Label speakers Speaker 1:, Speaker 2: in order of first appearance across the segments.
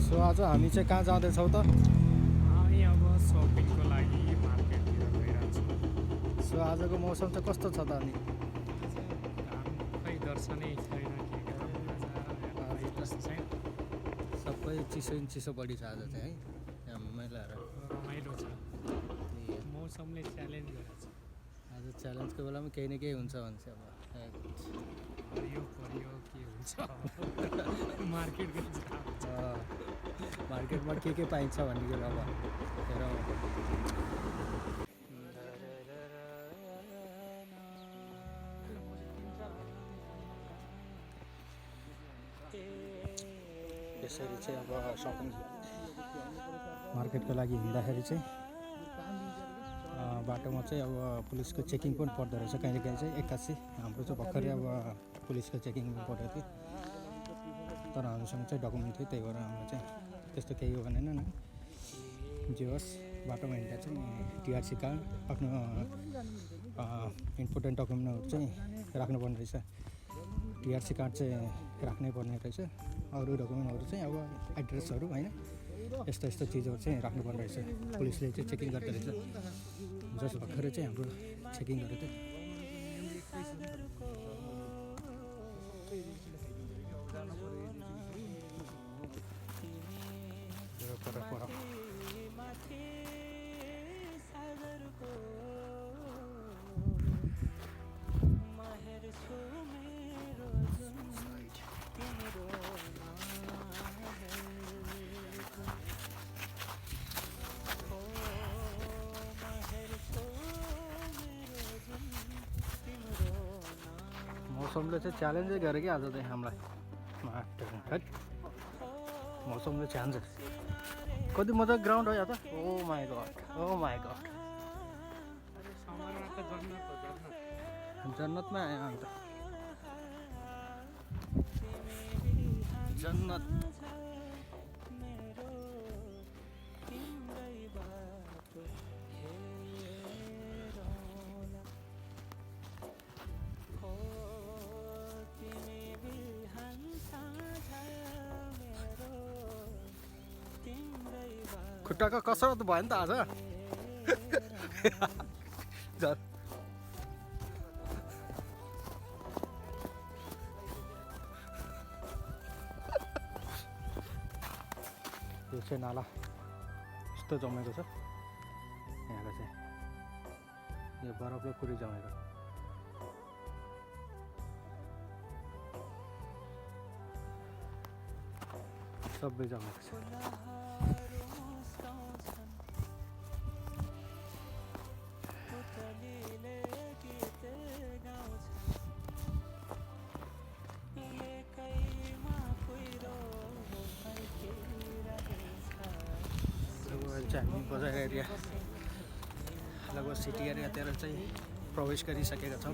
Speaker 1: So आज हामी चाहिँ कहाँ जाँदैछौँ त?
Speaker 2: हामी अब सपिङको लागि मार्केटतिर गइरहेको छौँ।
Speaker 1: सो आजको मौसम चाहिँ कस्तो छ त अनि?
Speaker 2: खै दर्शनै छैन के गरौँ जस्तो छैन।
Speaker 1: सबै चिसो न चिसो बढी छ आज चाहिँ है, यहाँ मैलाहरू।
Speaker 2: रमाइलो छ, मौसमले च्यालेन्ज गरेको छ।
Speaker 1: आज च्यालेन्जको बेलामा केही न केही हुन्छ भन्छ अब
Speaker 2: परियो के हुन्छ मार्केटको
Speaker 1: मार्केटमा के पाइन्छ भन्ने कुरो अब हेरौँ। यसरी चाहिँ अब सपिङ मार्केटको लागि हिँड्दाखेरि चाहिँ बाटोमा चाहिँ अब पुलिसको चेकिङ पनि पर्दो रहेछ कहिले कहिले चाहिँ। एक्कासी हाम्रो चाहिँ भर्खरै अब पुलिसको चेकिङ परेको थियो, तर हामीसँग चाहिँ डकुमेन्ट थियो, त्यही भएर हाम्रो चाहिँ त्यस्तो केही भनेन न। जे होस् बाटोमा हिँड्दा चाहिँ टिआरसी कार्ड आफ्नो इम्पोर्टेन्ट डकुमेन्टहरू चाहिँ राख्नुपर्ने रहेछ। टिआरसी कार्ड चाहिँ राख्नै पर्ने रहेछ, अरू डकुमेन्टहरू चाहिँ अब एड्रेसहरू होइन यस्तो यस्तो चिजहरू चाहिँ राख्नुपर्ने रहेछ। पुलिसले चाहिँ चेकिङ गर्दो रहेछ। जस भर्खरै चाहिँ हाम्रो चेकिङ गरेको थियो। मौसमले चाहिँ च्यालेन्जै गरे कि आज चाहिँ हामीलाई। मौसमले च्यालेन्ज कति मजा ग्राउन्ड हो या त। Oh my god, oh my god, जन्नतमा आयो अन्त। जन्नत खुट्टाको कसरत भयो नि त आज। यो चाहिँ नाला यस्तो जमेको छ यहाँको चाहिँ, यो बरफले पुरै जमेको। सबै जमेको छ। हामी बजार एरिया लगभग सिटी एरियातिर चाहिँ प्रवेश गरिसकेका छौँ।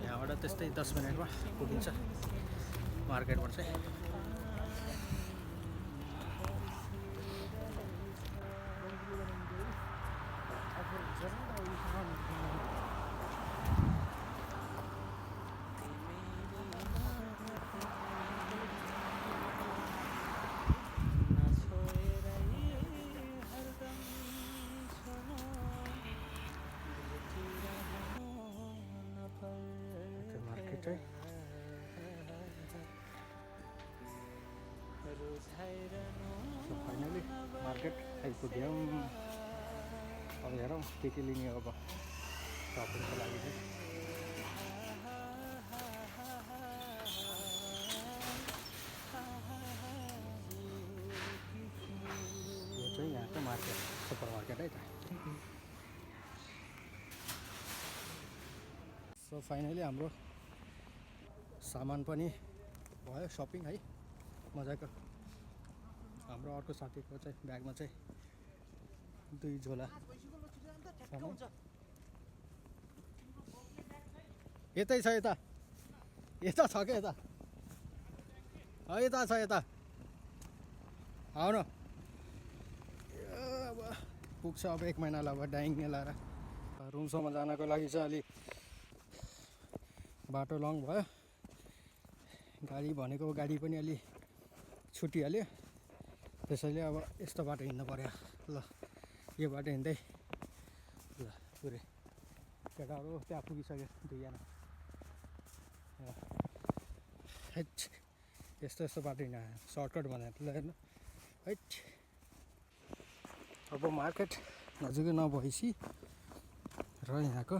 Speaker 1: यहाँबाट त्यस्तै 10 मिनटमा पुगिन्छ मार्केटबाट चाहिँ। फाइनली मार्केट आइपुग्यौँ। अब हेरौँ के लिने अब सपिङको लागि चाहिँ। यो चाहिँ यहाँको मार्केट, सुपर मार्केट है त। सो फाइनली हाम्रो सामान पनि भयो सपिङ है, मजाको। हाम्रो अर्को साथीको चाहिँ ब्यागमा चाहिँ 2 झोला यतै छ, यता यता छ क्या, यता यता छ, यता आउनु। अब पुग्छ अब 1 महिना अब डाइङ लाएर। रुमसम्म जानको लागि चाहिँ अलि बाटो लङ भयो। गाडी भनेको गाडी पनि अलि छुटिहाल्यो। त्यसैले अब यस्तो बाटो हिँड्नु पर्यो ल यो बाटो हिँड्दै ल पुरै केटाहरू त्यहाँ पुगिसक्यो दुईजना हैट यस्तो यस्तो बाटो हिँड सर्टकट भनेर ल हेर्नु हैट अब मार्केट नजिकै नभएपछि र यहाँको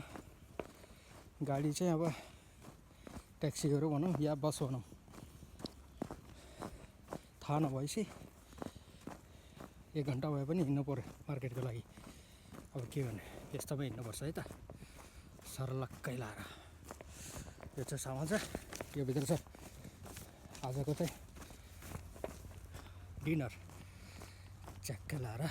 Speaker 1: गाडी चाहिँ अब ट्याक्सीहरू भनौँ या बस भनौँ थाहा नभएपछि 1 घन्टा भए पनि हिँड्नु पऱ्यो मार्केटको लागि अब के गर्ने यस्तोमा हिँड्नुपर्छ है त सरलक्कै लाएर यो चाहिँ समाचार यो भित्र चाहिँ आजको चाहिँ डिनर च्याक्कै लाएर